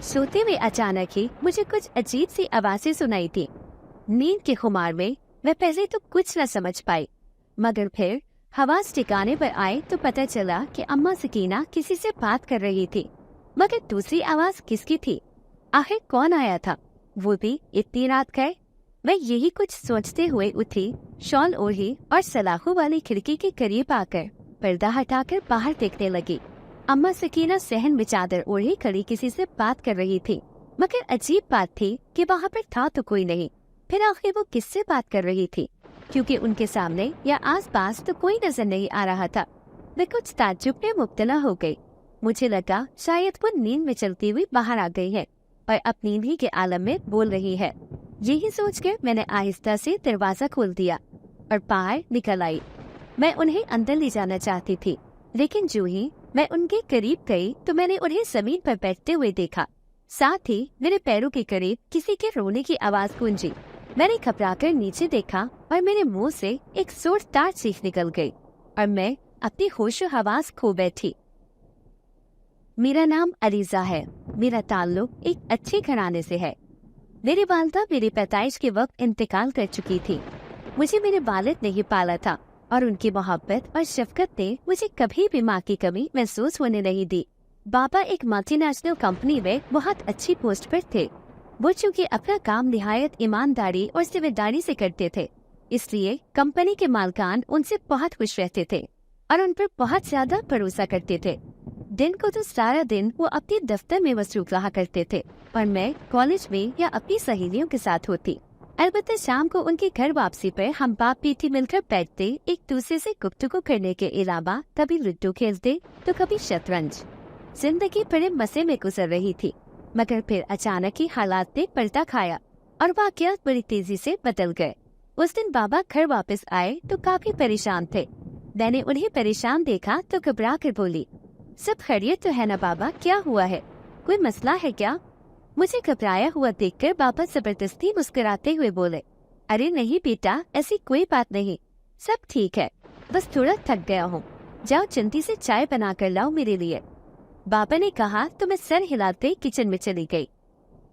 सोते हुए अचानक ही मुझे कुछ अजीब सी आवाजें सुनाई थी। नींद के खुमार में मैं पहले तो कुछ न समझ पाई, मगर फिर हवास ठिकाने पर आए तो पता चला कि अम्मा सकीना किसी से बात कर रही थी। मगर दूसरी आवाज किसकी थी? आखिर कौन आया था, वो भी इतनी रात गए? मैं यही कुछ सोचते हुए उठी, शॉल ओढ़ी और सलाखों वाली खिड़की के करीब आकर पर्दा हटाकर बाहर देखने लगी। अम्मा सकीना सहन में चादर ओढ़ी खड़ी किसी से बात कर रही थी। मगर अजीब बात थी कि वहाँ पर था तो कोई नहीं, फिर आखिर वो किससे बात कर रही थी? क्योंकि उनके सामने या आसपास तो कोई नजर नहीं आ रहा था। मैं कुछ ताज्जुब में मुब्तला हो गई। मुझे लगा शायद वो नींद में चलती हुई बाहर आ गई है और अब नींद ही के आलम में बोल रही है। यही सोचकर मैंने आहिस्ता से दरवाजा खोल दिया और बाहर निकल आई। मैं उन्हें अंदर ले जाना चाहती थी, लेकिन जो ही मैं उनके करीब गई तो मैंने उन्हें जमीन पर बैठते हुए देखा। साथ ही मेरे पैरों के करीब किसी के रोने की आवाज गूंजी। मैंने घबराकर नीचे देखा और मेरे मुंह से एक जोरदार चीख निकल गई और मैं अपनी होशो हवास खो बैठी। मेरा नाम अलीजा है। मेरा ताल्लुक एक अच्छे घराने से है। मेरी वालिदा मेरी पैदाइश के वक्त इंतकाल कर चुकी थी। मुझे मेरे वालिद ने ही पाला था और उनकी मोहब्बत और शफकत ने मुझे कभी भी माँ की कमी महसूस होने नहीं दी। बाबा एक मल्टीनेशनल कंपनी में बहुत अच्छी पोस्ट पर थे। वो चूँकि अपना काम निहायत ईमानदारी और जिम्मेदारी से करते थे, इसलिए कंपनी के मालकान उनसे बहुत खुश रहते थे और उन पर बहुत ज्यादा भरोसा करते थे। दिन को तो सारा दिन वो अपने दफ्तर में मसरूफ रहा करते थे और मैं कॉलेज में या अपनी सहेलियों के साथ होती। अलबत्ता शाम को उनके घर वापसी पर हम बाप बेटी मिलकर बैठते, एक दूसरे से गुफ्तगू करने के अलावा कभी लूडो खेलते तो कभी शतरंज। जिंदगी बड़े मजे में गुजर रही थी, मगर फिर अचानक ही हालात ने पलटा खाया और वाकयात बड़ी तेजी से बदल गए। उस दिन बाबा घर वापस आए तो काफी परेशान थे। मैंने उन्हें परेशान देखा तो घबरा कर बोली, सब खैरियत तो है ना बाबा, क्या हुआ है, कोई मसला है क्या? मुझे घबराया हुआ देखकर बाबा जबरदस्ती मुस्कुराते हुए बोले, अरे नहीं बेटा, ऐसी कोई बात नहीं, सब ठीक है, बस थोड़ा थक गया हूँ, जाओ जल्दी से चाय बना कर लाओ मेरे लिए। बाबा ने कहा तो मैं सर हिलाते किचन में चली गई।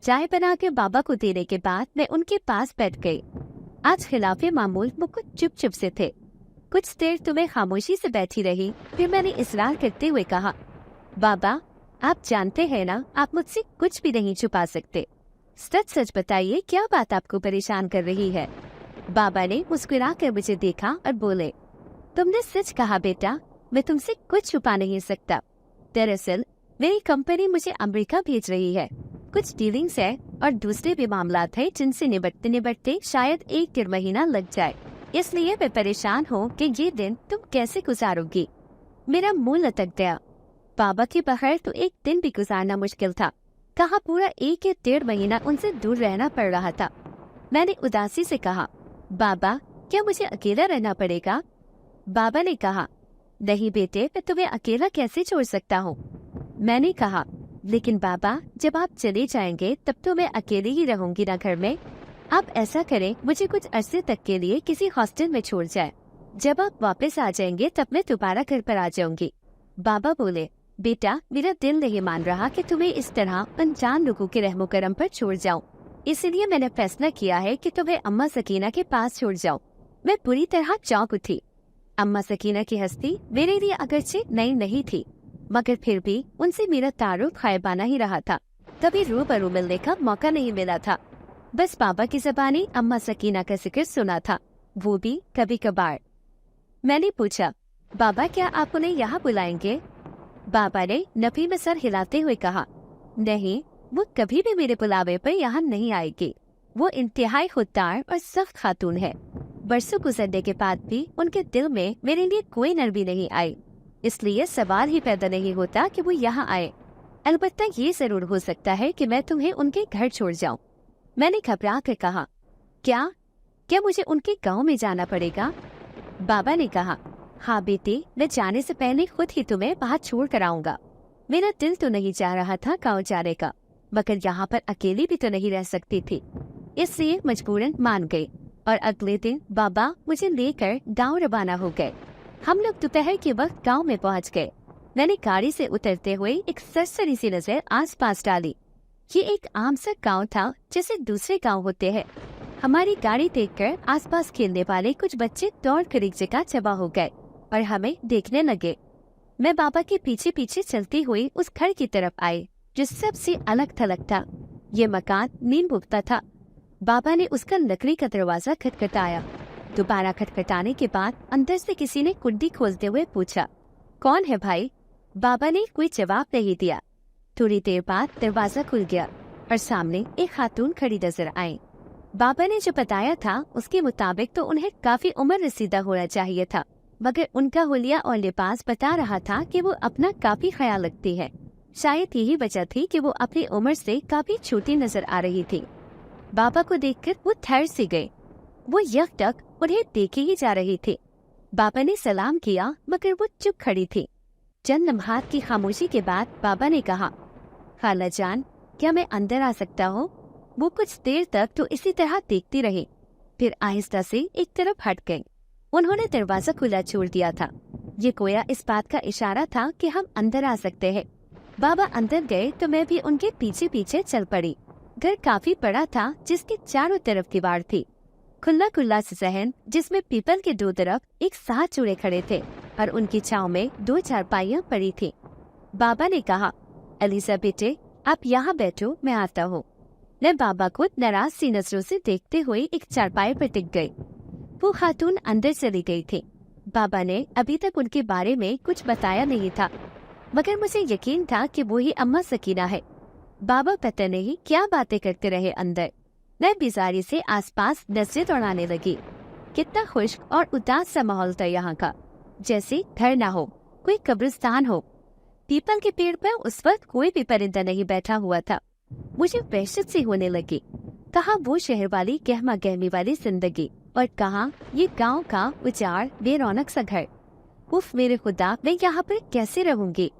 चाय बना के बाबा को देने के बाद मैं उनके पास बैठ गई। आज खिलाफे मामूल वो कुछ चुप चुप से थे। कुछ देर तो मैं खामोशी से बैठी रही, फिर मैंने इसरार करते हुए कहा, बाबा आप जानते हैं ना, आप मुझसे कुछ भी नहीं छुपा सकते, सच सच बताइए क्या बात आपको परेशान कर रही है? बाबा ने मुस्कुरा कर मुझे देखा और बोले, तुमने सच कहा बेटा, मैं तुमसे कुछ छुपा नहीं सकता। दरअसल मेरी कंपनी मुझे अमेरिका भेज रही है, कुछ डीलिंग्स है और दूसरे भी मामलात है जिनसे निपटते निपटते शायद 1-1.5 महीना लग जाए, इसलिए मैं परेशान हूँ कि ये दिन तुम कैसे गुजारोगी। मेरा मुंह लटक गया। बाबा के बगैर तो एक दिन भी गुजारना मुश्किल था, कहा पूरा 1 या 1.5 महीना उनसे दूर रहना पड़ रहा था। मैंने उदासी से कहा, बाबा क्या मुझे अकेला रहना पड़ेगा? बाबा ने कहा, नहीं बेटे, मैं तुम्हें अकेला कैसे छोड़ सकता हूँ। मैंने कहा, लेकिन बाबा जब आप चले जाएंगे तब तो मैं अकेले ही रहूंगी ना घर में। आप ऐसा करें, मुझे कुछ अरसे तक के लिए किसी हॉस्टल में छोड़ जाए, जब आप वापस आ जाएंगे तब मैं दोबारा घर पर आ जाऊंगी। बाबा बोले, बेटा मेरा दिल नहीं मान रहा कि तुम्हें इस तरह अनजान लोगों के रहमो करम पर छोड़ जाऊं, इसलिए मैंने फैसला किया है कि तुम्हें अम्मा सकीना के पास छोड़ जाऊं। मैं पूरी तरह चौंक उठी। अम्मा सकीना की हस्ती मेरे लिए अगरचे नई नहीं थी, मगर फिर भी उनसे मेरा तारुफ खायबाना ही रहा था। कभी रूबरू मिलने का मौका नहीं मिला था। बस बाबा की ज़बानी अम्मा सकीना का जिक्र सुना था, वो भी कभी कभार। मैंने पूछा, बाबा क्या आप उन्हें यहाँ बुलाएंगे? बाबा ने नफी में सर हिलाते हुए कहा, नहीं, वो कभी भी मेरे बुलावे पर यहाँ नहीं आएगी। वो इंतहाई खुददार और सख्त खातून है। बरसों गुजरने के बाद भी उनके दिल में मेरे लिए कोई नरमी नहीं आई, इसलिए सवाल ही पैदा नहीं होता कि वो यहाँ आए। अलबत्ता ये जरूर हो सकता है कि मैं तुम्हें उनके घर छोड़ जाऊं। मैंने घबरा कर कहा, क्या क्या मुझे उनके गांव में जाना पड़ेगा? बाबा ने कहा, हाँ बेटे, मैं जाने से पहले खुद ही तुम्हें वहाँ छोड़ कर आऊंगा। मेरा दिल तो नहीं चाह रहा था गाँव जाने का, मगर यहाँ पर अकेली भी तो नहीं रह सकती थी, इसलिए मजबूरन मान गई और अगले दिन बाबा मुझे लेकर गाँव रवाना हो गए। हम लोग दोपहर के वक्त गांव में पहुंच गए। मैंने गाड़ी से उतरते हुए एक सरसरी सी नजर आस पास डाली। ये एक आम सा गांव था जैसे दूसरे गांव होते हैं। हमारी गाड़ी देखकर आसपास खेलने वाले कुछ बच्चे दौड़कर एक जगह जमा हो गए और हमें देखने लगे। मैं बाबा के पीछे पीछे चलती हुई उस घर की तरफ आई जो सबसे अलग थलग था। ये मकान नीम बुकता था। बाबा ने उसका लकड़ी का दरवाजा खटखटाया। दोबारा खटखटाने के बाद अंदर से किसी ने कुंडी खोलते हुए पूछा, कौन है भाई? बाबा ने कोई जवाब नहीं दिया। थोड़ी देर बाद दरवाजा खुल गया और सामने एक खातून खड़ी नजर आई। बाबा ने जो बताया था उसके मुताबिक तो उन्हें काफी उम्र रसीदा होना चाहिए था, मगर उनका हुलिया और लिबास बता रहा था कि वो अपना काफी ख्याल रखती है। शायद यही वजह थी कि वो अपनी उम्र से काफी छोटी नजर आ रही थी। बाबा को देखकर वो ठहर सी गई। वो यकटक उन्हें देखे ही जा रही थी। बाबा ने सलाम किया मगर वो चुप खड़ी थी। चंद लम्हात की खामोशी के बाद बाबा ने कहा, खाला जान, क्या मैं अंदर आ सकता हूँ? वो कुछ देर तक तो इसी तरह देखती रही, फिर आहिस्ता से एक तरफ हट गई। उन्होंने दरवाजा खुला छोड़ दिया था। ये गोया इस बात का इशारा था कि हम अंदर आ सकते हैं। बाबा अंदर गए तो मैं भी उनके पीछे पीछे चल पड़ी। घर काफी बड़ा था जिसके चारों तरफ दीवार थी। खुला खुला सहन जिसमें पीपल के दो तरफ एक साथ चूड़े खड़े थे और उनकी छांव में 2 चारपाइयां पड़ी थी। बाबा ने कहा, अलीसा बेटे, आप यहाँ बैठो, मैं आता हूँ। मैं बाबा को नाराज सी नजरों से देखते हुए एक चारपाई पर टिक गई। वो खातून अंदर चली गई थी। बाबा ने अभी तक उनके बारे में कुछ बताया नहीं था, मगर मुझे यकीन था कि वो ही अम्मा सकीना है। बाबा पता नहीं क्या बातें करते रहे अंदर। मैं बिजारी से आसपास नजरें दौड़ाने लगी। कितना खुश्क और उदास सा माहौल था यहाँ का, जैसे घर ना हो, कोई कब्रिस्तान हो। पीपल के पेड़ पर उस वक्त कोई भी परिंदा नहीं बैठा हुआ था। मुझे वहशत सी होने लगी। कहाँ वो शहर वाली गहमा गहमी वाली जिंदगी और कहाँ ये गांव का उजाड़ बेरौनक सा घर। उफ मेरे खुदा, मैं यहाँ पर कैसे रहूंगी?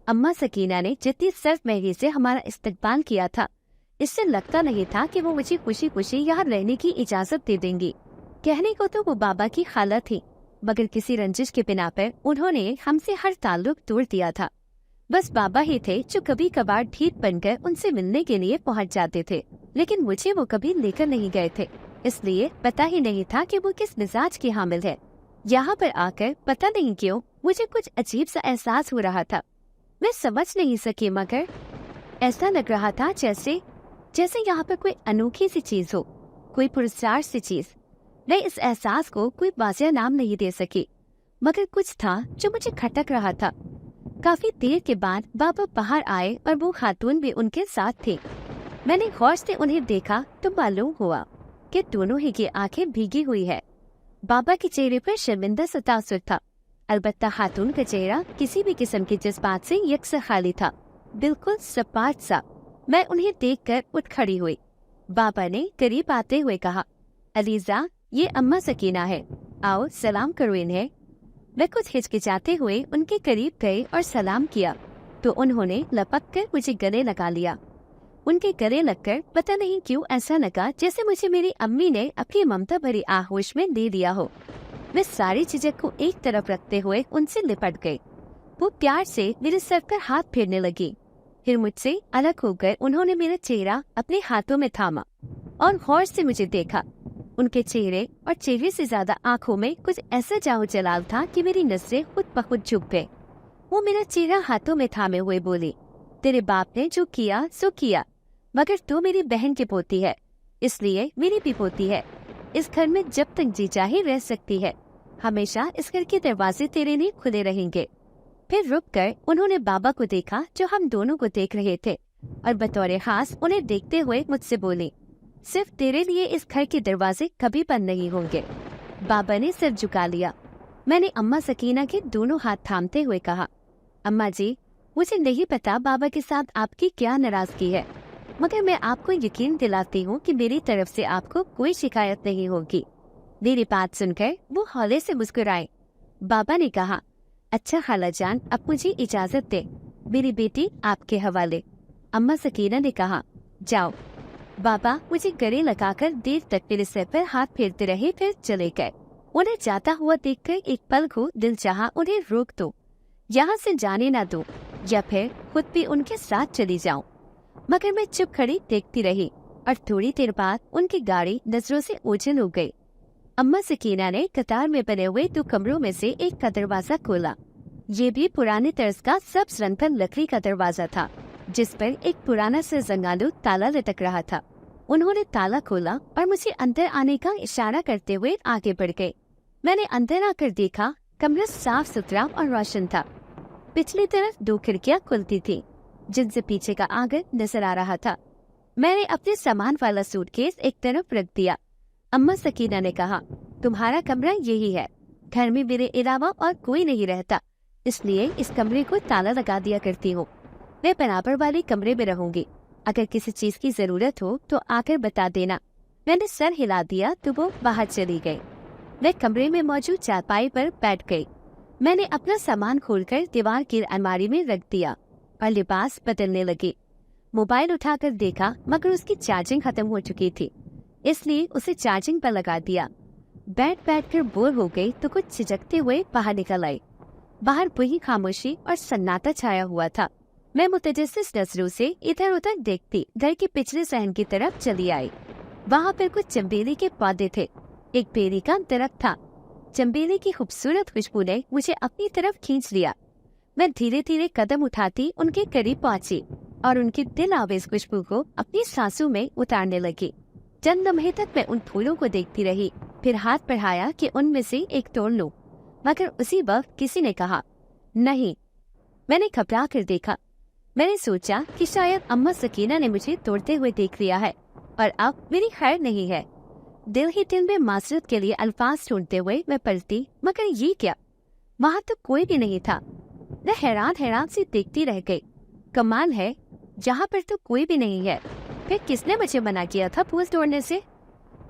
अम्मा सकीना ने जितनी सर्फ महरी से हमारा इस्तकबाल किया था, इससे लगता नहीं था कि वो मुझे खुशी खुशी यहाँ रहने की इजाजत दे देंगी। कहने को तो वो बाबा की खाला थी, मगर किसी रंजिश के बिना पर उन्होंने हमसे हर ताल्लुक तोड़ दिया था। बस बाबा ही थे जो कभी कभार ढीठ बनकर उनसे मिलने के लिए पहुंच जाते थे, लेकिन मुझे वो कभी लेकर नहीं गए थे, इसलिए पता ही नहीं था कि वो किस मिजाज की हामिल है। यहाँ पर आकर पता नहीं क्यों मुझे कुछ अजीब सा एहसास हो रहा था। मैं समझ नहीं सकी, मगर ऐसा लग रहा था जैसे यहाँ पर कोई अनोखी सी चीज हो, कोई पुरस्कार सी चीज। मैं इस एहसास को कोई वाजिया नाम नहीं दे सकी, मगर कुछ था जो मुझे खटक रहा था। काफी देर के बाद बाबा बाहर आए और वो खातून भी उनके साथ थी। मैंने गौर से उन्हें देखा तो मालूम हुआ कि दोनों ही की आंखें भीगी हुई है। बाबा के चेहरे पर शर्मिंदा सा तासुर था, अलबत्ता खातून का चेहरा किसी भी किस्म के जज्बात से यकसा खाली था, बिल्कुल सपाट सा। मैं उन्हें देखकर उठ खड़ी हुई। बाबा ने करीब आते हुए कहा, अलीजा, ये अम्मा सकीना है, आओ सलाम करो इन्हें। मैं कुछ हिचकिचाते हुए उनके करीब गए और सलाम किया तो उन्होंने लपक कर मुझे गले लगा लिया। उनके गले लगकर पता नहीं क्यों ऐसा लगा जैसे मुझे मेरी अम्मी ने अपनी ममता भरी आहोश में ले लिया हो। मैं सारी झिझक को एक तरफ रखते हुए उनसे लिपट गई। वो प्यार से मेरे सर पर हाथ फेरने लगी। फिर मुझसे अलग होकर उन्होंने मेरा चेहरा अपने हाथों में थामा और गौर से मुझे देखा। उनके चेहरे और चेहरे से ज्यादा आंखों में कुछ ऐसा जाओ जलाल था कि मेरी नजरें खुद ब खुद झुक गई। वो मेरा चेहरा हाथों में थामे हुए बोली, तेरे बाप ने जो किया सो किया, मगर तू मेरी बहन की पोती है, इसलिए मेरी भी पोती है। इस घर में जब तक जी चाहे रह सकती है। हमेशा इस घर के दरवाजे तेरे लिए खुले रहेंगे। फिर रुककर उन्होंने बाबा को देखा जो हम दोनों को देख रहे थे, और बतौर खास उन्हें देखते हुए मुझसे बोली, सिर्फ तेरे लिए इस घर के दरवाजे कभी बंद नहीं होंगे। बाबा ने सिर झुका लिया। मैंने अम्मा सकीना के दोनों हाथ थामते हुए कहा, अम्मा जी, मुझे नहीं पता बाबा के साथ आपकी क्या नाराजगी है, मगर मैं आपको यकीन दिलाती हूँ कि मेरी तरफ से आपको कोई शिकायत नहीं होगी। मेरी बात सुनकर वो हौले से मुस्कुराए। बाबा ने कहा, अच्छा खाला जान, अब मुझे इजाजत दे, मेरी बेटी आपके हवाले। अम्मा सकीना ने कहा, जाओ। बाबा मुझे गले लगाकर देर तक मेरे सिर पर हाथ फेरते रहे, फिर चले गए। उन्हें जाता हुआ देखकर एक पल को दिल चाहा उन्हें रोक दो, यहाँ से जाने ना दो, या फिर खुद भी उनके साथ चली जाऊं। मगर मैं चुप खड़ी देखती रही और थोड़ी देर बाद उनकी गाड़ी नजरों से ओझल हो गई। अम्मा सकीना ने कतार में बने हुए 2 कमरों में से एक का दरवाजा खोला। ये भी पुराने तर्ज का सब्ज रंग का लकड़ी का दरवाजा था, जिस पर एक पुराना सा जंगालू ताला लटक रहा था। उन्होंने ताला खोला और मुझे अंदर आने का इशारा करते हुए आगे बढ़ गए। मैंने अंदर आकर देखा, कमरा साफ सुथरा और रोशन था। पिछली तरफ 2 खिड़कियां खुलती थी, जिनसे पीछे का आंगन नजर आ रहा था। मैंने अपने सामान वाला सूटकेस एक तरफ रख दिया। अम्मा सकीना ने कहा, तुम्हारा कमरा यही है। घर में मेरे अलावा और कोई नहीं रहता, इसलिए इस कमरे को ताला लगा दिया करती हूँ। मैं बराबर वाले कमरे में रहूंगी। अगर किसी चीज की जरूरत हो तो आकर बता देना। मैंने सर हिला दिया तो वो बाहर चली गई। मैं कमरे में मौजूद चारपाई पर बैठ गई। मैंने अपना सामान खोलकर दीवार की अलमारी में रख दिया और लिबास बदलने लगी। मोबाइल उठाकर देखा, मगर उसकी चार्जिंग खत्म हो चुकी थी, इसलिए उसे चार्जिंग पर लगा दिया। बैठ कर बोर हो गई तो कुछ झिझकते हुए बाहर निकल आई। बाहर वही खामोशी और सन्नाटा छाया हुआ था। मैं मुतजस्सिस नजरों से इधर उधर देखती घर के पिछले सहन की तरफ चली आई। वहाँ पर कुछ चंबेली के पौधे थे। एक बेरी का दरख्त था। चंबेली की खूबसूरत खुशबू ने मुझे अपनी तरफ खींच लिया। मैं धीरे धीरे कदम उठाती उनके करीब पहुंची और उनकी दिल आवेज खुशबू को अपनी सांसों में उतारने लगी। चंद लम्हे तक मैं उन फूलों को देखती रही, फिर हाथ बढ़ाया कि उनमें से एक तोड़ लूं, मगर उसी वक्त किसी ने कहा, नहीं। मैंने घबरा कर देखा। मैंने सोचा कि शायद अम्मा सकीना ने मुझे तोड़ते हुए देख लिया है और अब मेरी खैर नहीं है। दिल ही दिल में माजरत के लिए अल्फाज ढूंढते हुए मैं पलटी, मगर ये क्या? वहाँ तो कोई भी नहीं था। मैं हैरान सी देखती रह गई। कमाल है, जहाँ पर तो कोई भी नहीं है, फिर किसने मुझे मना किया था फूल तोड़ने से?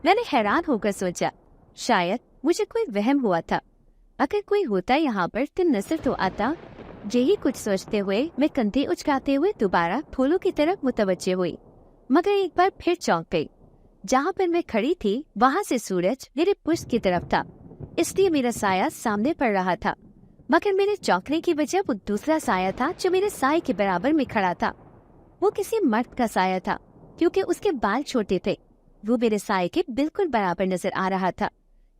मैंने हैरान होकर सोचा, शायद मुझे कोई वहम हुआ था। अगर कोई होता यहाँ पर तो नजर तो आता। यही कुछ सोचते हुए मैं कंधे उचकाते हुए दोबारा फूलों की तरफ मुतवज्जे हुई, मगर एक बार फिर चौंक गई। जहाँ पर मैं खड़ी थी वहाँ से सूरज मेरे पुष्ट की तरफ था, इसलिए मेरा साया सामने पड़ रहा था। मगर मेरे चौंकने की वजह वो दूसरा साया था जो मेरे साए के बराबर में खड़ा था। वो किसी मर्द का साया था, क्योंकि उसके बाल छोटे थे। वो मेरे साए के बिल्कुल बराबर नजर आ रहा था,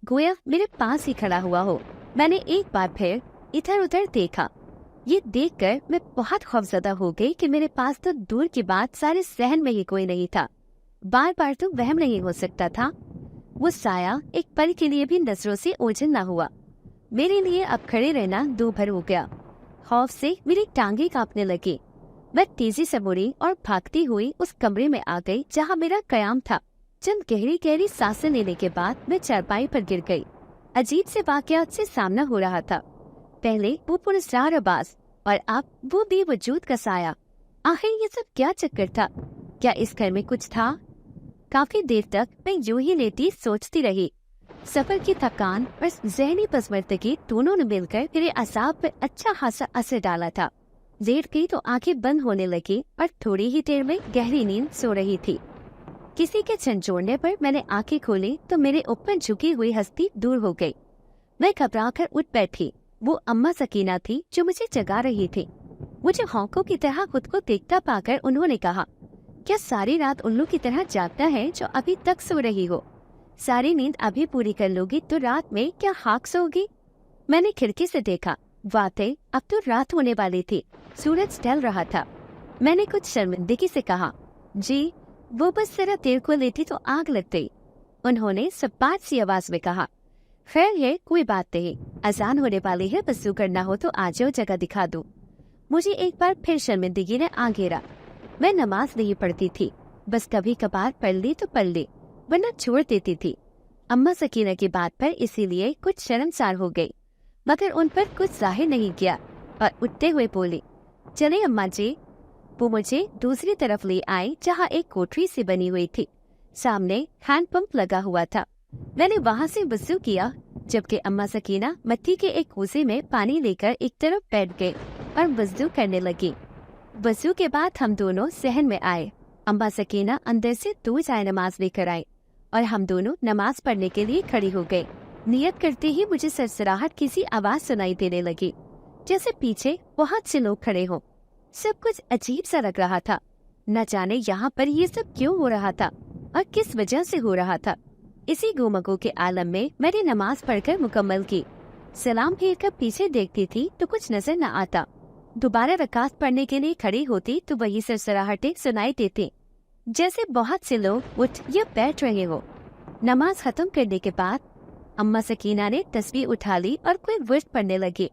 गोया मेरे पास ही खड़ा हुआ हो। मैंने एक बार फिर इधर उधर देखा। ये देखकर मैं बहुत खौफजदा हो गई कि मेरे पास तो दूर की बात सारे सहन में ही कोई नहीं था। बार बार तो वहम नहीं हो सकता था। वो साया एक पल के लिए भी नजरों से ओझल न हुआ। मेरे लिए अब खड़े रहना दूभर हो गया। खौफ से मेरी टांगे कांपने लगी। मैं तेजी से मुड़ी और भागती हुई उस कमरे में आ गई जहाँ मेरा कयाम था। चंद गहरी गहरी सांसें लेने के बाद मैं चारपाई पर गिर गई। अजीब से वाकयात से सामना हो रहा था। पहले वो पुरस्कार आवाज और अब वो बेवजूद का साया। आखिर ये सब क्या चक्कर था? क्या इस घर में कुछ था? काफी देर तक मैं यूं ही लेटी सोचती रही। सफर की थकान और ज़हनी पसमर्दगी दोनों ने मिलकर मेरे असाब पर अच्छा खासा असर डाला था। लेट गई तो आंखें बंद होने लगी और थोड़ी ही देर में गहरी नींद सो रही थी। किसी के झंझोड़ने पर मैंने आंखें खोली तो मेरे ऊपर झुकी हुई हस्ती दूर हो गई। मैं घबराकर उठ बैठी। वो अम्मा सकीना थी जो मुझे जगा रही थी। मुझे हौकों की तरह खुद को देखता पाकर उन्होंने कहा, क्या सारी रात उल्लू की तरह जागता है जो अभी तक सो रही हो? सारी नींद अभी पूरी कर लोगी तो रात में क्या खाक सोगी? मैंने खिड़की से देखा। वाकई अब तो रात होने वाली थी। सूरज ढल रहा था। मैंने कुछ शर्मिंदगी से कहा, जी वो बस जरा देर को लेती तो आग लग गई। उन्होंने सपाट सी आवाज में कहा, खैर है कोई बात नहीं, अजान होने वाली है, वज़ू करना हो तो आ जाओ, जगह दिखा दूं। मुझे एक बार फिर शर्मिंदगी ने आ घेरा। मैं नमाज नहीं पढ़ती थी, बस कभी कभार पढ़ ली तो पढ़ ली, वरना छोड़ देती थी। अम्मा सकीना की बात पर इसीलिए कुछ शर्मसार हो गई, मगर उन पर कुछ जाहिर नहीं किया और उठते हुए बोली, चले अम्मा जी। वो मुझे दूसरी तरफ ले आई जहाँ एक कोठरी से बनी हुई थी। सामने हैंड पंप लगा हुआ था। मैंने वहाँ से वज़ू किया, जबकि अम्मा सकीना मिट्टी के एक कूजे में पानी लेकर एक तरफ बैठ गए और वज़ू करने लगी। वज़ू के बाद हम दोनों सहन में आए। अम्मा सकीना अंदर से 2 जाए नमाज लेकर आई और हम दोनों नमाज पढ़ने के लिए खड़ी हो गए। नियत करते ही मुझे सरसराहट किसी आवाज सुनाई देने लगी, जैसे पीछे बहुत से लोग खड़े हों। सब कुछ अजीब सा लग रहा था। न जाने यहाँ पर ये सब क्यों हो रहा था और किस वजह से हो रहा था। इसी गुमगो के आलम में मैंने नमाज पढ़कर मुकम्मल की। सलाम फेर कर पीछे देखती थी तो कुछ नजर न आता। दोबारा रकात पढ़ने के लिए खड़ी होती तो वही सरसराहटें सुनाई देती, जैसे बहुत से लोग उठ या बैठ रहे हो। नमाज खत्म करने के बाद अम्मा सकीना ने तस्बीह उठा ली और कोई वर्ड पढ़ने लगी।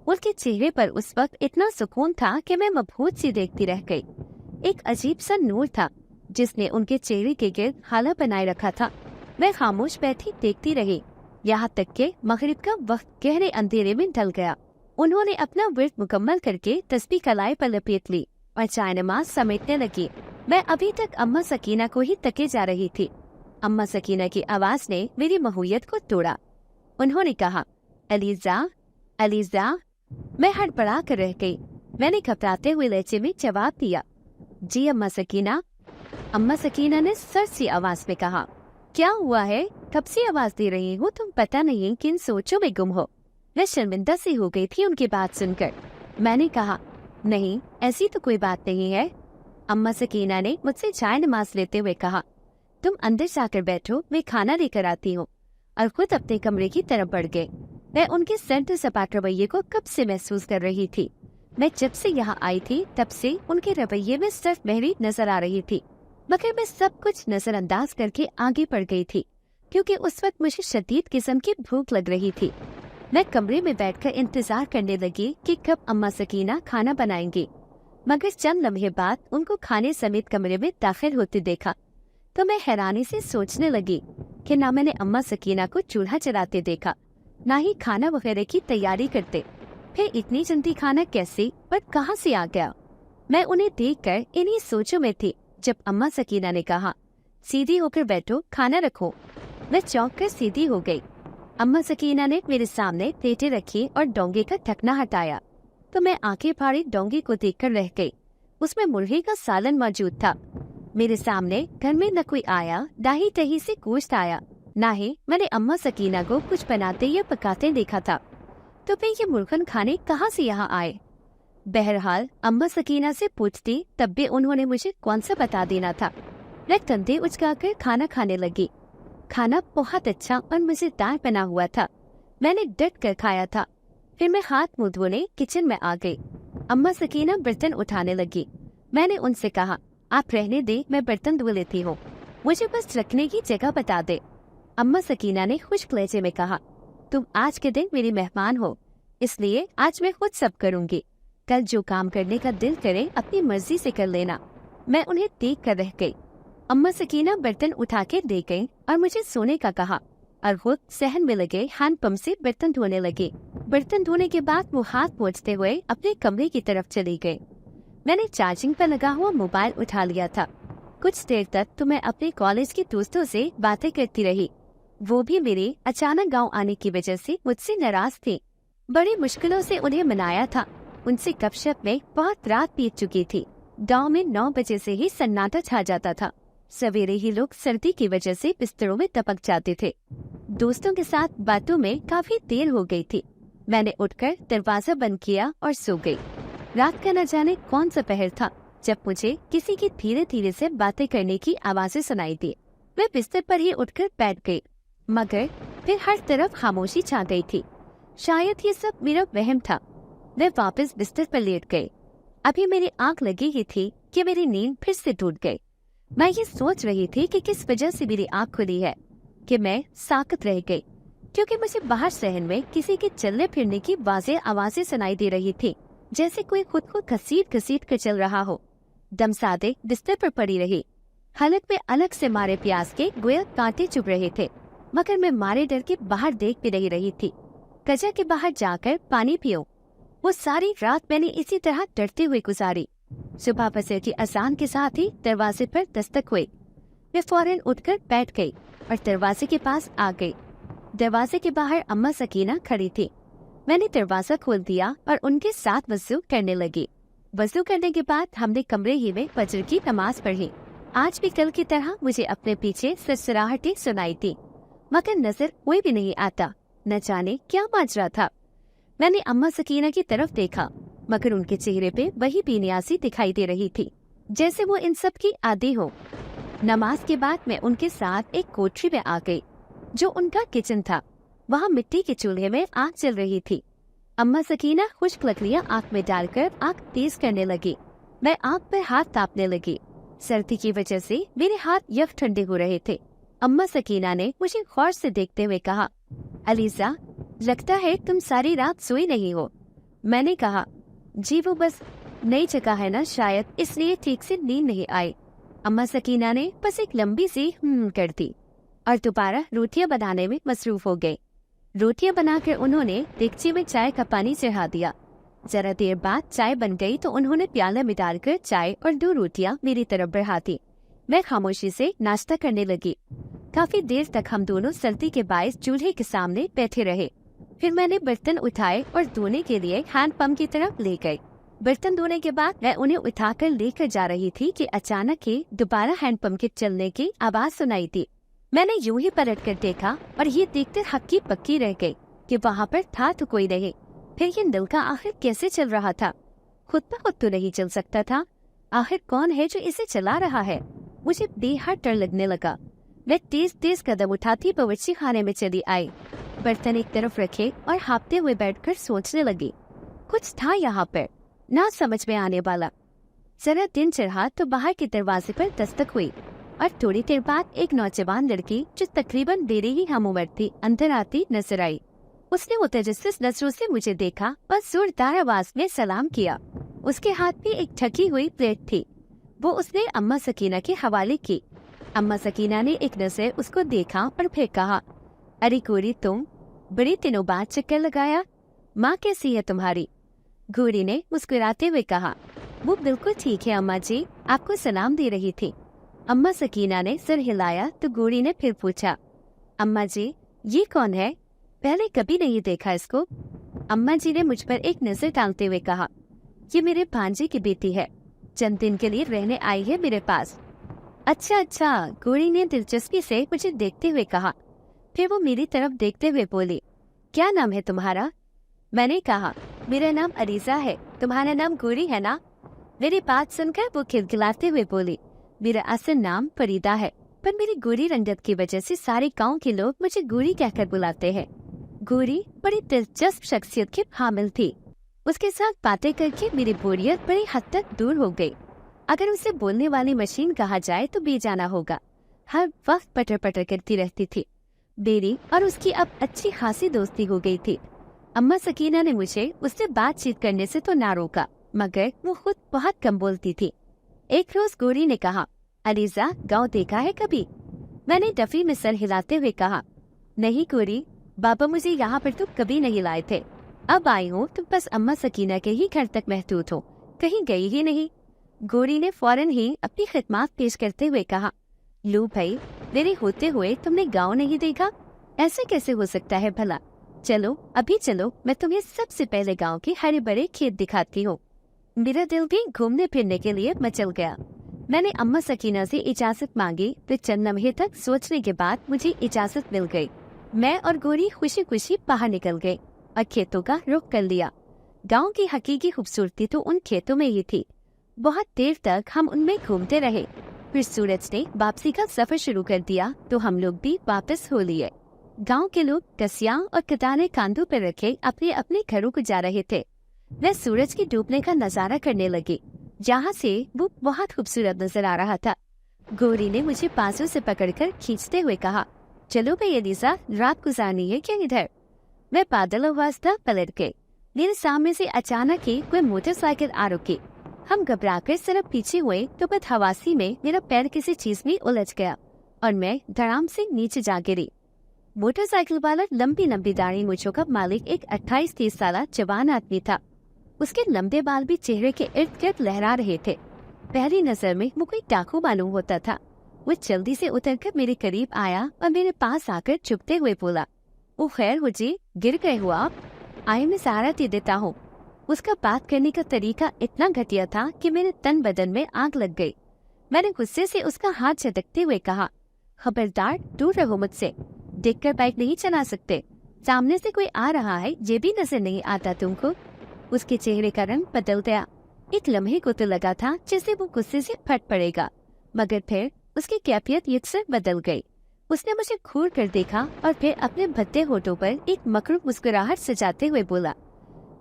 उनके चेहरे पर उस वक्त इतना सुकून था कि मैं मबहूत सी देखती रह गई। एक अजीब सा नूर था जिसने उनके चेहरे के गिर्द हाला बनाए रखा था। मैं खामोश बैठी देखती रही यहाँ तक कि मगरिब का वक्त गहरे अंधेरे में ढल गया। उन्होंने अपना विर्द मुकम्मल करके तस्बीह कलाई पर लपेट ली और चाय नमाज समेटने लगी। मैं अभी तक अम्मा सकीना को ही तके जा रही थी। अम्मा सकीना की आवाज ने मेरी महुयत को तोड़ा। उन्होंने कहा, अलीजा, अलीजा। मैं हड़बड़ा कर रह गई। मैंने घबराते हुए लहजे में जवाब दिया, जी अम्मा सकीना। अम्मा सकीना ने सर सी आवाज में कहा, क्या हुआ है? कब से आवाज दे रही हूँ, तुम पता नहीं किन सोचों में गुम हो। मैं शर्मिंदा सी हो गई थी उनकी बात सुनकर। मैंने कहा, नहीं ऐसी तो कोई बात नहीं है। अम्मा सकीना ने मुझसे चाय नमाज लेते हुए कहा, तुम अंदर जाकर बैठो, मैं खाना लेकर आती हूँ, और खुद अपने कमरे की तरफ बढ़ गए। मैं उनके सर्द सपाट रवैये को कब से महसूस कर रही थी। मैं जब से यहाँ आई थी तब से उनके रवैये में सिर्फ महरी नजर आ रही थी, मगर मैं सब कुछ नजरअंदाज करके आगे बढ़ गई थी क्योंकि उस वक्त मुझे शदीद किस्म की भूख लग रही थी। मैं कमरे में बैठकर इंतजार करने लगी कि कब अम्मा सकीना खाना बनाएंगी, मगर चंद लम्हे बाद उनको खाने समेत कमरे में दाखिल होते देखा तो मैं हैरानी से सोचने लगी कि ना मैंने अम्मा सकीना को चूल्हा चलाते देखा, ना ही खाना वगैरह की तैयारी करते। फिर इतनी जल्दी खाना कैसे और कहाँ से आ गया? मैं उन्हें देखकर इन्हीं सोचों में थी जब अम्मा सकीना ने कहा, सीधी होकर बैठो, खाना रखो। मैं चौंक कर सीधी हो गई। अम्मा सकीना ने मेरे सामने प्लेटें रखी और डोंगे का ढकना हटाया तो मैं आंखें फाड़ी डोंगे को देखकर रह गई। उसमें मुर्गे का सालन मौजूद था। मेरे सामने घर में न कोई आया, डाही टही से गोश्त आया, ना ही मैंने अम्मा सकीना को कुछ बनाते या पकाते देखा था। तो फिर ये मुर्गन खाने कहाँ से यहाँ आए? बहरहाल अम्मा सकीना से पूछती तब भी उन्होंने मुझे कौन सा बता देना था। मैं कंधे उचकाकर खाना खाने लगी। खाना बहुत अच्छा और मजेदार बना हुआ था। मैंने डट कर खाया था। फिर मैं हाथ मुंह धोने किचन में आ गई। अम्मा सकीना बर्तन उठाने लगी। मैंने उनसे कहा, आप रहने दे, मैं बर्तन धो लेती हूँ, मुझे बस रखने की जगह बता दे। अम्मा सकीना ने खुश्क लहजे में कहा, तुम आज के दिन मेरी मेहमान हो, इसलिए आज मैं खुद सब करूँगी। कल जो काम करने का दिल करे अपनी मर्जी से कर लेना। मैं उन्हें देख कर रह गई। अम्मा सकीना बर्तन उठा के दे गई और मुझे सोने का कहा और खुद सहन में लगे हैंड पंप से बर्तन धोने लगे। बर्तन धोने के बाद वो हाथ पोंछते हुए अपने कमरे की तरफ चली गई। मैंने चार्जिंग पर लगा हुआ मोबाइल उठा लिया था। कुछ देर तक तो मैं अपने कॉलेज के दोस्तों से बातें करती रही। वो भी मेरे अचानक गांव आने की वजह से मुझसे नाराज थे। बड़ी मुश्किलों से उन्हें मनाया था। उनसे गपशप में बहुत रात बीत चुकी थी। गांव में 9 बजे से ही सन्नाटा छा जाता था। सवेरे ही लोग सर्दी की वजह से बिस्तरों में दपक जाते थे। दोस्तों के साथ बातों में काफी देर हो गई थी। मैंने उठकर दरवाजा बंद किया और सो गई। रात का न जाने कौन सा पहर था जब मुझे किसी की धीरे धीरे से बातें करने की आवाजें सुनाई दी। मैं बिस्तर पर ही उठकर बैठ गई, मगर फिर हर तरफ खामोशी छा गई थी। शायद ये सब मेरा वहम था। मैं वापस बिस्तर पर लेट गई। अभी मेरी आंख लगी ही थी कि मेरी नींद फिर से टूट गई। मैं ये सोच रही थी कि किस वजह से मेरी आंख खुली है कि मैं साकत रह गई, क्योंकि मुझे बाहर सहन में किसी के चलने फिरने की वाज़ेह आवाजें सुनाई दे रही थी, जैसे कोई खुद को घसीट घसीट कर चल रहा हो। दमसादे बिस्तर पर पड़ी रही। हलक में अलग से मारे प्यास के गोया कांटे चुभ रहे थे, मगर मैं मारे डर के बाहर देख भी नहीं रही थी। कजा के बाहर जाकर पानी पियो। वो सारी रात मैंने इसी तरह डरते हुए गुजारी। सुबह फजर की अजान के साथ ही दरवाजे पर दस्तक हुई। मैं फौरन उठकर बैठ गई और दरवाजे के पास आ गई। दरवाजे के बाहर अम्मा सकीना खड़ी थी। मैंने दरवाजा खोल दिया और उनके साथ वज़ू करने लगी। वज़ू करने के बाद हमने कमरे ही में फजर की नमाज पढ़ी। आज भी कल की तरह मुझे अपने पीछे सरसराहटें सुनाई थी, मगर नजर कोई भी नहीं आता। न जाने क्या माजरा था। मैंने अम्मा सकीना की तरफ देखा, मगर उनके चेहरे पे वही बेनियाजी दिखाई दे रही थी जैसे वो इन सब की आदी हो। नमाज के बाद मैं उनके साथ एक कोठरी में आ गई जो उनका किचन था। वहाँ मिट्टी के चूल्हे में आग जल रही थी। अम्मा सकीना खुश्क लकड़ियाँ आग में डालकर आग तेज करने लगी। मैं आग पर हाथ तापने लगी। सर्दी की वजह से मेरे हाथ यक ठंडे हो रहे थे। अम्मा सकीना ने मुझे गौर से देखते हुए कहा, अलीजा, लगता है तुम सारी रात सोई नहीं हो। मैंने कहा, जी वो बस नई जगह है ना, शायद इसलिए ठीक से नींद नहीं आई। अम्मा सकीना ने बस एक लंबी सी कर दी और दोबारा रोटियां बनाने में मसरूफ हो गए। रोटियां बनाकर उन्होंने देगची में चाय का पानी चढ़ा दिया। जरा देर बाद चाय बन गई तो उन्होंने प्याला में डालकर चाय और 2 रोटियां मेरी तरफ बढ़ा दी। मैं खामोशी से नाश्ता करने लगी। काफी देर तक हम दोनों सर्दी के बायस चूल्हे के सामने बैठे रहे। फिर मैंने बर्तन उठाए और धोने के लिए हैंड पंप की तरफ ले गई। बर्तन धोने के बाद मैं उन्हें उठाकर लेकर जा रही थी कि अचानक ही दोबारा हैंड पंप के चलने की आवाज सुनाई दी। मैंने यूं ही पलट कर देखा और ये देखकर हक्की पक्की रह गई कि वहाँ पर था तो कोई नहीं। फिर ये नल का आखिर कैसे चल रहा था? खुद ब खुद तो नहीं चल सकता था। आखिर कौन है जो इसे चला रहा है? मुझे बेहद डर लगने लगा। मैं तेज तेज कदम उठाती बावर्ची खाने में चली आई। बर्तन एक तरफ रखे और हाँफते हुए बैठकर सोचने लगी। कुछ था यहाँ पर ना समझ में आने वाला। जरा दिन चढ़ा तो बाहर के दरवाजे पर दस्तक हुई और थोड़ी देर बाद एक नौजवान लड़की जो तकरीबन मेरी ही हम उम्र थी अंदर आती नजर आई। उसने मुतजस्सिस नजरों से मुझे देखा और जोरदार आवाज में सलाम किया। उसके हाथ में एक ढकी हुई प्लेट थी। वो उसने अम्मा सकीना के हवाले की। अम्मा सकीना ने एक नजर उसको देखा और फिर कहा, अरे गोरी, तुम बड़ी दिनों बाद चक्कर लगाया। माँ कैसी है तुम्हारी? गोरी ने मुस्कुराते हुए कहा, वो बिल्कुल ठीक है अम्मा जी, आपको सलाम दे रही थी। अम्मा सकीना ने सर हिलाया तो गोरी ने फिर पूछा, अम्मा जी ये कौन है? पहले कभी नहीं देखा इसको। अम्मा जी ने मुझ पर एक नजर डालते हुए कहा, ये मेरे भांजे की बेटी है, चंद दिन के लिए रहने आई है मेरे पास। अच्छा अच्छा, गोरी ने दिलचस्पी से मुझे देखते हुए कहा। फिर वो मेरी तरफ देखते हुए बोली, क्या नाम है तुम्हारा? मैंने कहा, मेरा नाम अलीजा है, तुम्हारा नाम गोरी है ना? मेरी बात सुनकर वो खिलखिलाते हुए बोली, मेरा असल नाम फरीदा है, पर मेरी गोरी रंगत की वजह से सारे गांव के लोग मुझे गोरी कहकर बुलाते हैं। गोरी बड़ी दिलचस्प शख्सियत की हामिल थी। उसके साथ बातें करके मेरी बोरियत बड़ी हद तक दूर हो गई। अगर उसे बोलने वाली मशीन कहा जाए तो बेजाना होगा। हर वक्त पटर पटर करती रहती थी। मेरी और उसकी अब अच्छी खासी दोस्ती हो गई थी। अम्मा सकीना ने मुझे उससे बातचीत करने से तो ना रोका, मगर वो खुद बहुत कम बोलती थी। एक रोज गोरी ने कहा, अलीजा, गांव देखा है कभी? मैंने डफी में सर हिलाते हुए कहा, नहीं गोरी, बाबा मुझे यहाँ पर तो कभी नहीं लाए थे। अब आई हूँ तो बस अम्मा सकीना के ही घर तक महदूद हो, कहीं गई ही नहीं। गोरी ने फौरन ही अपनी खिदमत पेश करते हुए कहा, लो भाई, मेरे होते हुए तुमने गांव नहीं देखा? ऐसे कैसे हो सकता है भला? चलो अभी चलो, मैं तुम्हें सबसे पहले गांव के हरे भरे खेत दिखाती हूँ। मेरा दिल भी घूमने फिरने के लिए मचल गया। मैंने अम्मा सकीना से इजाजत मांगी तो चंद लम्हे तक सोचने के बाद मुझे इजाजत मिल गई। मैं और गोरी खुशी खुशी बाहर निकल गए और खेतों का रुख कर लिया। गांव की हकीकी खूबसूरती तो उन खेतों में ही थी। बहुत देर तक हम उनमें घूमते रहे। फिर सूरज ने वापसी का सफर शुरू कर दिया तो हम लोग भी वापस हो लिए। गांव के लोग कसियां और कतारें कांधों पर रखे अपने अपने घरों को जा रहे थे। मैं सूरज के डूबने का नजारा करने लगी, जहाँ से वो बहुत खूबसूरत नजर आ रहा था। गोरी ने मुझे बाजू से पकड़कर खींचते हुए कहा, चलो भाई अलीजा, रात गुजारनी है क्या इधर? मैं बादल वास्ता पलट गई। मेरे सामने से अचानक ही कोई मोटरसाइकिल आ रुकी। हम घबराकर सिर्फ पीछे हुए तो बदहवासी में मेरा पैर किसी चीज में उलझ गया और मैं धड़ाम से नीचे जा गिरी। मोटरसाइकिल वाला लंबी लंबी दाढ़ी मूंछों का मालिक एक 28-30 साल जवान आदमी था। उसके लंबे बाल भी चेहरे के इर्द गिर्द लहरा रहे थे। पहली नजर में वो कोई डाकू मालूम होता था। वो जल्दी से उतरकर मेरे करीब आया और मेरे पास आकर चुपते हुए बोला, ओ खैर हो जी, गिर गए हो आप? आए मैं सहारा दे देता हूँ। उसका बात करने का तरीका इतना घटिया था कि मेरे तन बदन में आग लग गई। मैंने गुस्से से उसका हाथ झटकते हुए कहा, खबरदार, दूर रहो मुझसे। देखकर बाइक नहीं चला सकते। सामने से कोई आ रहा है ये भी नजर नहीं आता तुमको? उसके चेहरे का रंग बदल गया। एक लम्हे को तो लगा था जैसे वो गुस्से से फट पड़ेगा, मगर फिर उसकी कैफियत यकसर बदल गई। उसने मुझे घूर कर देखा और फिर अपने भद्दे होठों पर एक मकरूब मुस्कुराहट सजाते हुए बोला,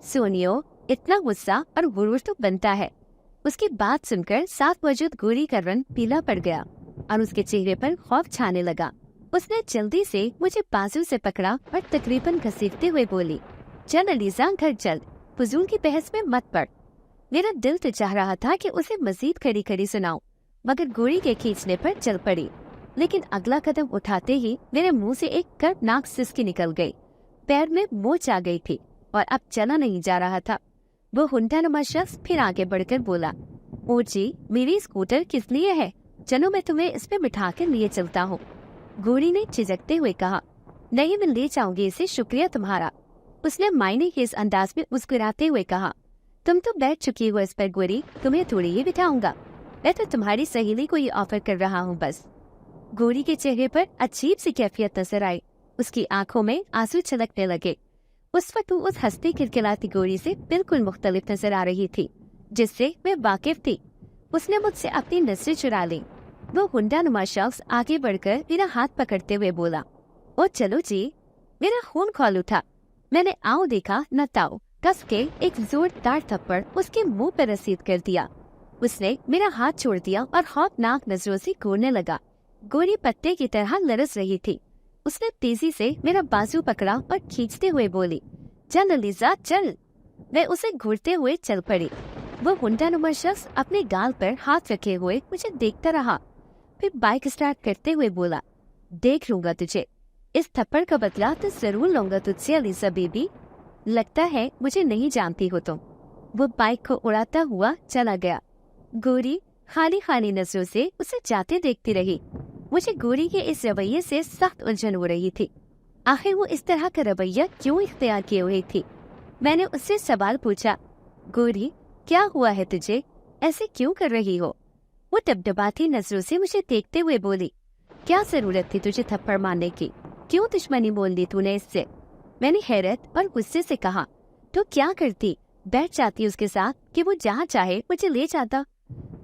सोनियो, इतना गुस्सा और गुरूर तो बनता है। उसकी बात सुनकर साथ मौजूद गोरी का रंग पीला पड़ गया और उसके चेहरे पर खौफ छाने लगा। उसने जल्दी से मुझे बाजू से पकड़ा और तकरीबन घसीटते हुए बोली, चल अलीजा, घर चल, फजूल की बहस में मत पड़। मेरा दिल तो चाह रहा था कि उसे मजीद खड़ी खड़ी सुनाऊं, मगर गोरी के खींचने पर चल पड़ी। लेकिन अगला कदम उठाते ही मेरे मुंह से एक कर्कनाक सिसकी निकल गई। पैर में मोच आ गई थी और अब चला नहीं जा रहा था। वो हुंडानुमा शख्स फिर आगे बढ़कर बोला, ओ जी, मेरी स्कूटर किस लिए है? चलो मैं तुम्हें इस पे बिठा कर लिए चलता हूँ। गोरी ने झिझकते हुए कहा, नहीं, मैं ले जाऊंगी इसे, शुक्रिया तुम्हारा। उसने मायने के इस अंदाज में मुस्कुराते हुए कहा, तुम तो बैठ चुकी हो इस पर गोरी, तुम्हें थोड़ी ही बिठाऊंगा। मैं तो तुम्हारी सहेली को ये ऑफर कर रहा हूँ बस। गोरी के चेहरे पर अजीब सी कैफियत नजर आई। उसकी आंखों में आंसू छलकने लगे। उस वक्त वो उस हंसती खिलखिलाती गोरी से बिल्कुल मुख्तलिफ नजर आ रही थी जिससे मैं वाकिफ थी। उसने मुझसे अपनी नजरें चुरा ली। वो हुंडानुमा शख्स आगे बढ़कर मेरा हाथ पकड़ते हुए बोला, ओ चलो जी। मेरा खून खौल उठा। मैंने आओ देखा न ताओ कस के एक जोरदार थप्पड़ उसके मुंह पर रसीद कर दिया। उसने मेरा हाथ छोड़ दिया और खौफनाक नजरों से घूरने लगा। गोरी पत्ते की तरह लरस रही थी। उसने तेजी से मेरा बाजू पकड़ा और खींचते हुए बोली, चल अलीजा चल। मैं उसे घूरते हुए चल पड़ी। वो हुंडानुमा शख्स अपने गाल पर हाथ रखे हुए मुझे देखता रहा, फिर बाइक स्टार्ट करते हुए बोला, देख लूंगा तुझे। इस थप्पड़ का बदला तो जरूर लूंगा तुझसे अलीजा बेबी। लगता है मुझे नहीं जानती हो तुम। वो बाइक को उड़ाता हुआ चला गया। गोरी खाली खाली नजरों से उसे जाते देखती रही। मुझे गोरी के इस रवैये से सख्त उलझन हो रही थी। आखिर वो इस तरह का रवैया क्यों इख्तियार किए हुए थी? मैंने उससे सवाल पूछा, गोरी क्या हुआ है तुझे, ऐसे क्यों कर रही हो? वो डबडबाती नजरों से मुझे देखते हुए बोली, क्या जरूरत थी तुझे थप्पड़ मारने की? क्यों दुश्मनी मोल ली तूने इससे? मैंने हैरत और गुस्से से कहा, तो क्या करती, बैठ जाती उसके साथ कि वो जहाँ चाहे मुझे ले जाता।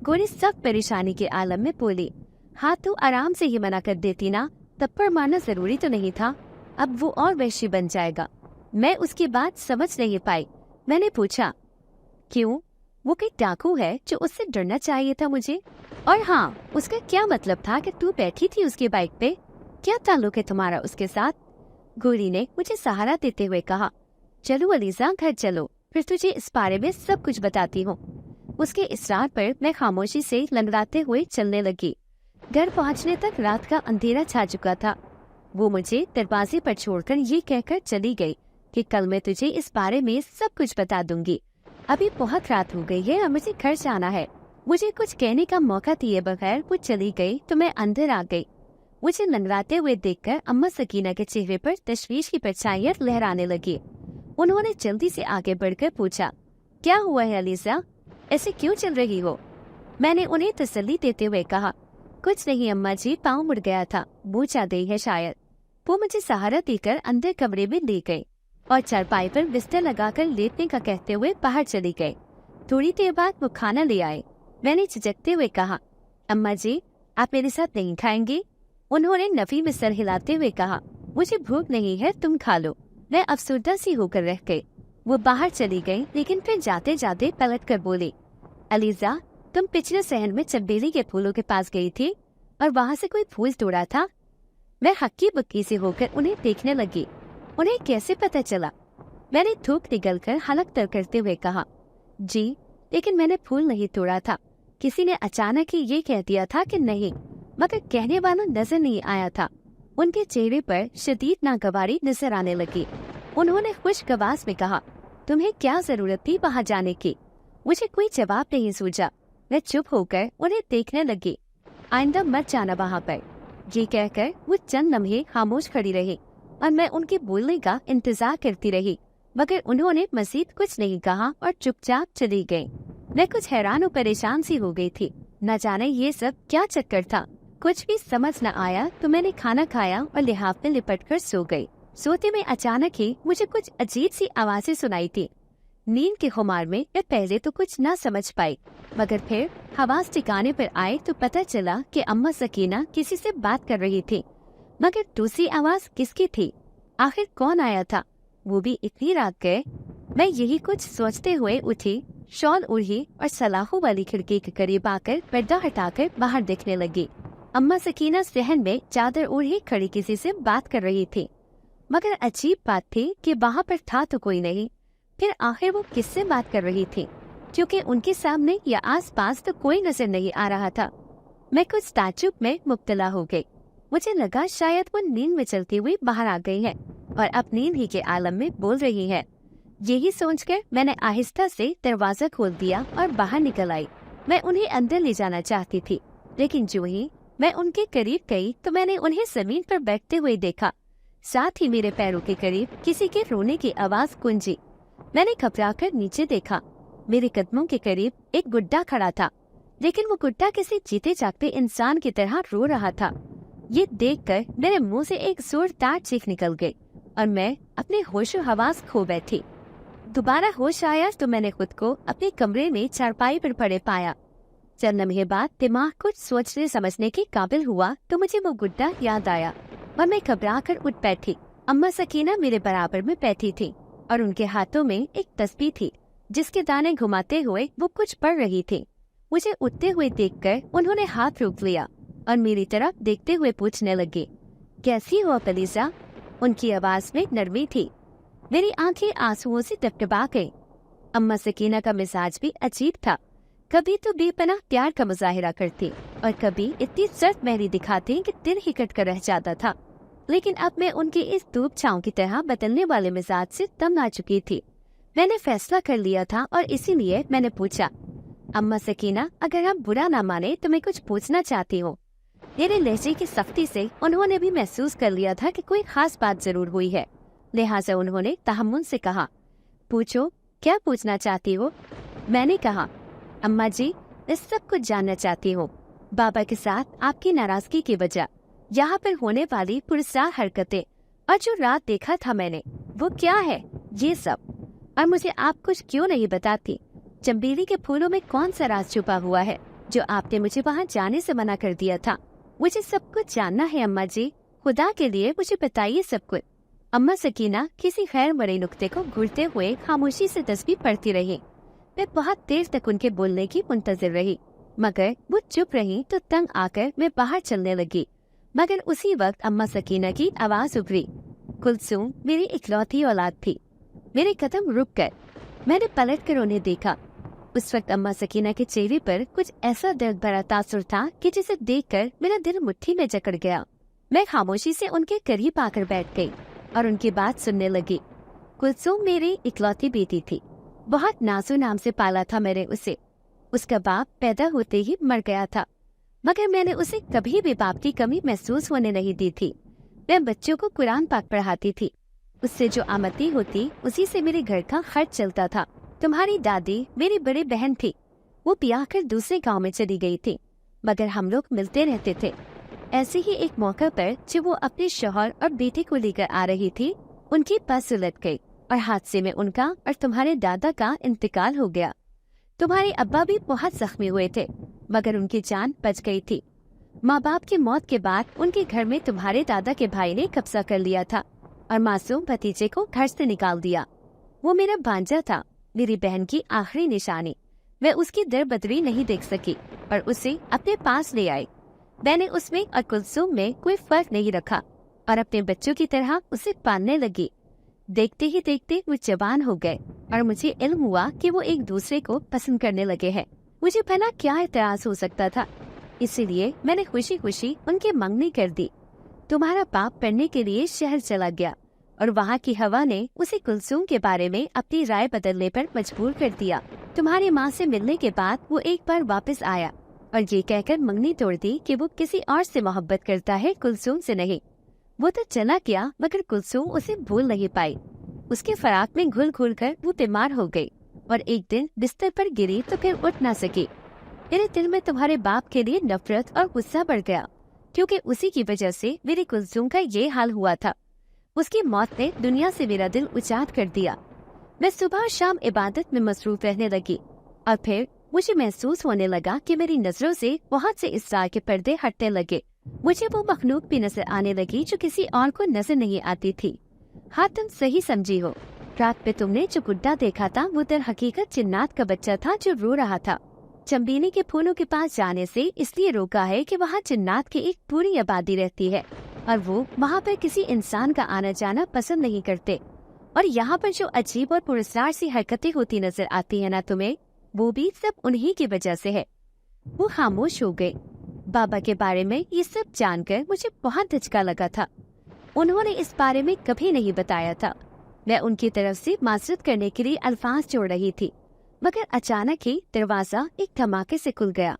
गोरी सब परेशानी के आलम में बोली, हाँ तो आराम से ही मना कर देती ना, थप्पड़ मारना जरूरी तो नहीं था। अब वो और वहशी बन जाएगा। मैं उसकी बात समझ नहीं पाई। मैंने पूछा, क्यों? वो कोई डाकू है जो उससे डरना चाहिए था मुझे? और हाँ, उसका क्या मतलब था कि तू बैठी थी उसकी बाइक पे? क्या ताल्लुक है तुम्हारा उसके साथ? गोरी ने मुझे सहारा देते हुए कहा, चलो अलीजा घर चलो, फिर तुझे इस बारे में सब कुछ बताती हूँ। उसके इसरार पर मैं खामोशी से लंगड़ाते हुए चलने लगी। घर पहुँचने तक रात का अंधेरा छा चुका था। वो मुझे दरवाजे पर छोड़कर ये कहकर चली गई कि कल मैं तुझे इस बारे में सब कुछ बता दूंगी। अभी बहुत रात हो गई है और मुझे घर जाना है। मुझे कुछ कहने का मौका दिए बगैर वो चली गई तो मैं अंदर आ गई। मुझे लंगड़ाते हुए देखकर अम्मा सकीना के चेहरे पर तशवीश की परछाइयां लहराने लगी। उन्होंने जल्दी से आगे बढ़कर पूछा, क्या हुआ है अलीजा, ऐसे क्यों चल रही हो? मैंने उन्हें तसल्ली देते हुए कहा, कुछ नहीं अम्मा जी, पाँव मुड़ गया था, मूंछ आ गई है शायद। वो मुझे सहारा देकर अंदर कमरे में ले गए और चारपाई पर बिस्तर लगाकर लेटने का कहते हुए बाहर चली गए। थोड़ी देर बाद वो खाना ले आए। मैंने झिझकते हुए कहा, अम्मा जी आप मेरे साथ नहीं खाएंगी? उन्होंने नफी में सर हिलाते हुए कहा, मुझे भूख नहीं है, तुम खा लो। मैं अफसरदा सी होकर रह गई। वो बाहर चली गई, लेकिन फिर जाते जाते पलट कर बोली, अलीजा तुम पिछले सहन में चमेली के फूलों के पास गई थी और वहाँ से कोई फूल तोड़ा था? मैं हक्की बक्की से होकर उन्हें देखने लगी। उन्हें कैसे पता चला? मैंने थूक निगल कर हलक तर करते हुए कहा, जी लेकिन मैंने फूल नहीं तोड़ा था। किसी ने अचानक ही ये कह दिया था कि नहीं, मगर कहने वाला नजर नहीं आया था। उनके चेहरे पर शदीद नागवारी नजर आने लगी। उन्होंने खुशगवास में कहा, तुम्हें क्या जरूरत थी वहाँ जाने की? मुझे कोई जवाब नहीं सूझा। मैं चुप होकर उन्हें देखने लगी। आइंदा मत जाना वहाँ पर, ये कहकर वो चंद लम्हे खामोश खड़ी रही और मैं उनके बोलने का इंतजार करती रही, मगर उन्होंने मजीद कुछ नहीं कहा और चुपचाप चली गयी। मैं कुछ हैरान और परेशान सी हो गई थी। न जाने ये सब क्या चक्कर था। कुछ भी समझ न आया तो मैंने खाना खाया और लिहाफ में लिपट कर सो गई। सोते में अचानक ही मुझे कुछ अजीब सी आवाजें सुनाई थी। नींद के खुमार में मैं पहले तो कुछ ना समझ पाई, मगर फिर हवास ठिकाने पर आए तो पता चला कि अम्मा सकीना किसी से बात कर रही थी। मगर दूसरी आवाज किसकी थी? आखिर कौन आया था, वो भी इतनी रात गए? मैं यही कुछ सोचते हुए उठी, शॉल ओढ़ी और सलाखों वाली खिड़की के करीब आकर पर्दा हटाकर बाहर देखने लगी। अम्मा सकीना सहन में चादर ओढ़ी खड़ी किसी से बात कर रही थी, मगर अजीब बात थी कि वहाँ पर था तो कोई नहीं। फिर आखिर वो किससे बात कर रही थी, क्योंकि उनके सामने या आसपास तो कोई नजर नहीं आ रहा था। मैं कुछ ताज्जुब में मुब्तला हो गई। मुझे लगा शायद वो नींद में चलती हुई बाहर आ गई है और अब नींद ही के आलम में बोल रही है। यही सोचकर मैंने आहिस्ता से दरवाजा खोल दिया और बाहर निकल आई। मैं उन्हें अंदर ले जाना चाहती थी, लेकिन जो ही मैं उनके करीब गई तो मैंने उन्हें जमीन पर बैठते हुए देखा। साथ ही मेरे पैरों के करीब किसी के रोने की आवाज गूंजी। मैंने घबराकर नीचे देखा। मेरे कदमों के करीब एक गुड्डा खड़ा था, लेकिन वो गुड्डा किसी जीते जागते इंसान की तरह रो रहा था। ये देखकर मेरे मुंह से एक जोरदार चीख निकल गई और मैं अपने होशो हवास खो बैठी। दोबारा होश आया तो मैंने खुद को अपने कमरे में चारपाई पर पड़े पाया। चंद लम्हे बाद दिमाग कुछ सोचने समझने के काबिल हुआ तो मुझे वो गुड्डा याद आया और मैं घबरा कर उठ बैठी। अम्मा सकीना मेरे बराबर में बैठी थी और उनके हाथों में एक तस्बीह थी जिसके दाने घुमाते हुए वो कुछ पढ़ रही थी। मुझे उठते हुए देखकर उन्होंने हाथ रोक लिया और मेरी तरफ देखते हुए पूछने लगे, कैसी हो पलीसा? उनकी आवाज में नरमी थी। मेरी आंखें आंसुओं से टपटपा गईं। अम्मा सकीना का मिजाज भी अजीब था। कभी तो बेपनाह प्यार का मुजाहिरा करती और कभी इतनी सख्त मेहरी दिखाती कि दिल ही कट कर रह जाता था। लेकिन अब मैं उनकी इस धूप छांव की तरह बदलने वाले मिजाज से तंग आ चुकी थी। मैंने फैसला कर लिया था और इसीलिए मैंने पूछा, अम्मा सकीना, अगर आप बुरा ना माने तो मैं कुछ पूछना चाहती हूँ। मेरे लहजे की सख्ती से उन्होंने भी महसूस कर लिया था कि कोई खास बात जरूर हुई है, लिहाजा उन्होंने तहम्मुल से कहा, पूछो, क्या पूछना चाहती हो? मैंने कहा, अम्मा जी, मैं सब कुछ जानना चाहती हूँ। बाबा के साथ आपकी नाराजगी की वजह, यहाँ पर होने वाली पुरस्कार हरकतें और जो रात देखा था मैंने, वो क्या है ये सब? और मुझे आप कुछ क्यों नहीं बताती? चंबेली के फूलों में कौन सा राज छुपा हुआ है जो आपने मुझे वहाँ जाने से मना कर दिया था? मुझे सब कुछ जानना है अम्मा जी, खुदा के लिए मुझे बताइए सब कुछ। अम्मा सकीना किसी खैर मरे नुक्ते को घूरते हुए खामोशी से तस्बीह पढ़ती रही। मैं बहुत देर तक उनके बोलने की मुंतजिर रही, मगर वो चुप रही तो तंग आकर मैं बाहर चलने लगी। मगर उसी वक्त अम्मा सकीना की आवाज उभरी। कुलसूम मेरी इकलौती औलाद थी। मेरे कदम रुक गए। मैंने पलट कर उन्हें देखा। उस वक्त अम्मा सकीना के चेहरे पर कुछ ऐसा दर्द भरा तासुर था कि जिसे देखकर मेरा दिल मुट्ठी में जकड़ गया। मैं खामोशी से उनके करीब आकर बैठ गई और उनकी बात सुनने लगी। कुलसूम मेरी इकलौती बेटी थी। बहुत नाजू नाम से पाला था मैंने उसे। उसका बाप पैदा होते ही मर गया था, मगर मैंने उसे कभी भी बाप की कमी महसूस होने नहीं दी थी। मैं बच्चों को कुरान पाक पढ़ाती थी। उससे जो आमदनी होती उसी से मेरे घर का खर्च चलता था। तुम्हारी दादी मेरी बड़ी बहन थी। वो ब्याह कर दूसरे गांव में चली गई थी, मगर हम लोग मिलते रहते थे। ऐसे ही एक मौका पर जब वो अपने शौहर और बेटे को लेकर आ रही थी, उनकी बस उलट गई और हादसे में उनका और तुम्हारे दादा का इंतकाल हो गया। तुम्हारे अब्बा भी बहुत जख्मी हुए थे, मगर उनकी जान बच गई थी। माँ बाप की मौत के बाद उनके घर में तुम्हारे दादा के भाई ने कब्जा कर लिया था और मासूम भतीजे को घर से निकाल दिया। वो मेरा भांजा था, मेरी बहन की आखिरी निशानी। मैं उसकी दरबदरी नहीं देख सकी और उसे अपने पास ले आई। मैंने उसमें और कुलसूम में कोई फर्क नहीं रखा और अपने बच्चों की तरह उसे पालने लगी। देखते ही देखते वो जवान हो गए और मुझे इल्म हुआ कि वो एक दूसरे को पसंद करने लगे हैं। मुझे भला क्या एतराज हो सकता था? इसीलिए मैंने खुशी खुशी उनकी मंगनी कर दी। तुम्हारा बाप पढ़ने के लिए शहर चला गया और वहाँ की हवा ने उसे कुलसूम के बारे में अपनी राय बदलने पर मजबूर कर दिया। तुम्हारी माँ से मिलने के बाद वो एक बार वापस आया और ये कहकर मंगनी तोड़ दी कि वो किसी और से मोहब्बत करता है, कुलसूम से नहीं। वो तो चला गया, मगर कुलसूम उसे भूल नहीं पाई। उसके फराक में घुल घुल कर वो बीमार हो गई और एक दिन बिस्तर पर गिरी तो फिर उठ ना सकी। मेरे दिल में तुम्हारे बाप के लिए नफरत और गुस्सा बढ़ गया, क्योंकि उसी की वजह से मेरी कुलसूम का ये हाल हुआ था। उसकी मौत ने दुनिया से मेरा दिल उजाड़ कर दिया। मैं सुबह और शाम इबादत में मसरूफ रहने लगी और फिर मुझे महसूस होने लगा कि मेरी नजरों से बहुत से इसरार के पर्दे हटने लगे। मुझे वो मखलूक भी नजर आने लगी जो किसी और को नजर नहीं आती थी। हाँ, तुम सही समझी हो। रात पे तुमने जो गुड्डा देखा था वो दर हकीकत जिन्नात का बच्चा था जो रो रहा था। चंबेली के फूलों के पास जाने से इसलिए रोका है कि वहाँ जिन्नात की एक पूरी आबादी रहती है और वो वहाँ पर किसी इंसान का आना जाना पसंद नहीं करते। और यहाँ पर जो अजीब और पुरस्कार सी हरकतें होती नजर आती है ना तुम्हें, वो भी सब उन्हीं की वजह से है। वो खामोश हो गए। बाबा के बारे में ये सब जानकर मुझे बहुत धचका लगा था। उन्होंने इस बारे में कभी नहीं बताया था। मैं उनकी तरफ से माजरत करने के लिए अल्फाज जोड़ रही थी, मगर अचानक ही दरवाजा एक धमाके से खुल गया।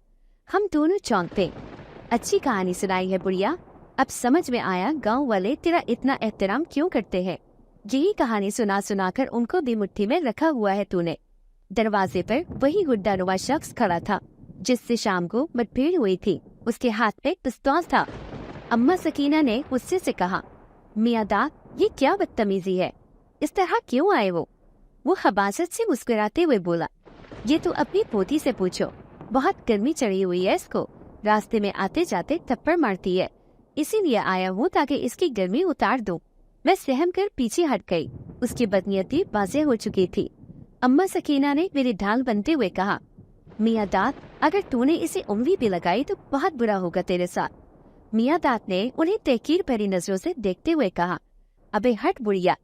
हम दोनों चौंकते। अच्छी कहानी सुनाई है बुढ़िया, अब समझ में आया गांव वाले तेरा इतना एहतराम क्यों करते हैं। यही कहानी सुना सुनाकर उनको भी मुट्ठी में रखा हुआ है तूने। दरवाजे पर वही गुड्डानुमा शख्स खड़ा था जिससे शाम को मुठभेड़ हुई थी। उसके हाथ में पिस्तौल था। अम्मा सकीना ने गुस्से से कहा, मियाँ दाद, ये क्या बदतमीजी है, इस तरह क्यों आए वो हबासत से मुस्कुराते हुए बोला, ये तो अपनी पोती से पूछो, बहुत गर्मी चढ़ी हुई है इसको, रास्ते में आते जाते थप्पड़ मारती है, इसीलिए आया हूँ ताकि इसकी गर्मी उतार दूं। मैं सहम कर पीछे हट गई। उसकी बदनीयती वाज़ेह हो चुकी थी। अम्मा सकीना ने मेरी ढाल बनते हुए कहा, मियाँ दाद, अगर तूने इसे उंगली भी लगाई तो बहुत बुरा होगा तेरे साथ। मियाँ दाद ने उन्हें तहकीर भरी नजरों से देखते हुए कहा, अबे हट बुढ़िया।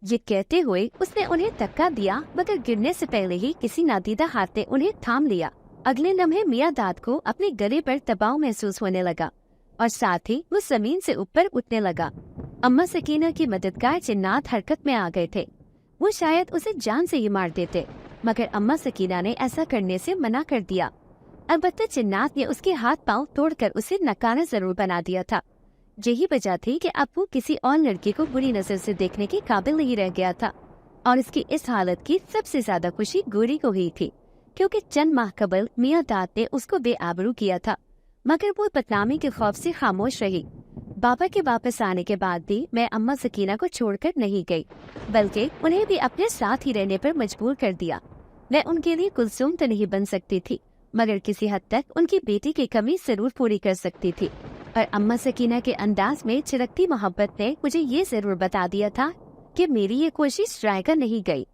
ये कहते हुए उसने उन्हें धक्का दिया, मगर गिरने से पहले ही किसी नादीदा हाथ ने उन्हें थाम लिया। अगले लम्हे मियाँ दाद को अपने गले पर दबाव महसूस होने लगा और साथ ही वो जमीन से ऊपर उठने लगा। अम्मा सकीना की मददगार जिन्नात हरकत में आ गए थे। वो शायद उसे जान से ही मार देते, मगर अम्मा सकीना ने ऐसा करने से मना कर दिया। अलबत्ता जिन्नात ने उसके हाथ पांव तोड़कर उसे नकारा जरूर बना दिया था। यही वजह थी कि अब वो किसी और लड़की को बुरी नजर से देखने के काबिल नहीं रह गया था। और इसकी इस हालत की सबसे ज्यादा खुशी गोरी को हुई थी, क्योंकि चंद माह कबल मियाँ दाद ने उसको बेआबरू किया था, मगर वो बदनामी के खौफ से खामोश रही। बाबा के वापस आने के बाद भी मैं अम्मा सकीना को छोड़कर नहीं गई, बल्कि उन्हें भी अपने साथ ही रहने पर मजबूर कर दिया। मैं उनके लिए कुलसूम तो नहीं बन सकती थी, मगर किसी हद तक उनकी बेटी की कमी जरूर पूरी कर सकती थी। और अम्मा सकीना के अंदाज में छिड़कती मोहब्बत ने मुझे ये जरूर बता दिया था कि मेरी ये कोशिश रायगा नहीं गई।